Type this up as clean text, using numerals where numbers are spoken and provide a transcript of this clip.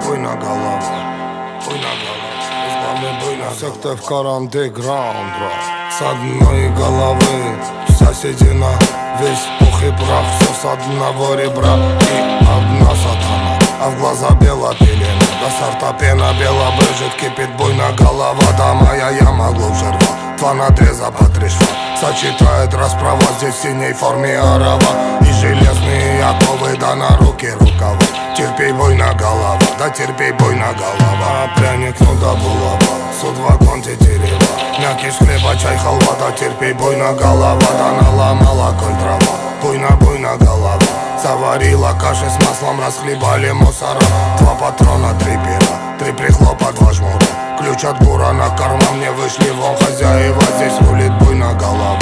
буйна голова, буйна голова. Из буйна секта в карандеграунд, с одной головы вся седина, весь пух и прах, все с одного ребра. И одна сатана, а в глаза бела пелена. До сорта пена бела брызжет, кипит буйна голова. Да моя яма глубже рва, два надреза по 3 шва. Сочетает расправа, здесь в синей форме арава. И железные оковы, да на руки рукава. Терпей, буйна голова, да терпей, буйна голова. Пряник, ну да булава, судвагон тетерева. Мякиш хлеба, чай, халва, да терпей, буйна голова. Да наломала коль трава, буйна голова. Заварила каши с маслом, расхлебали мусора. 2 патрона, 3 пера, 3 прихлопа, 2 жмура. Ключ от бура на карман, мне вышли вон хозяева. Здесь рулит буйна голова,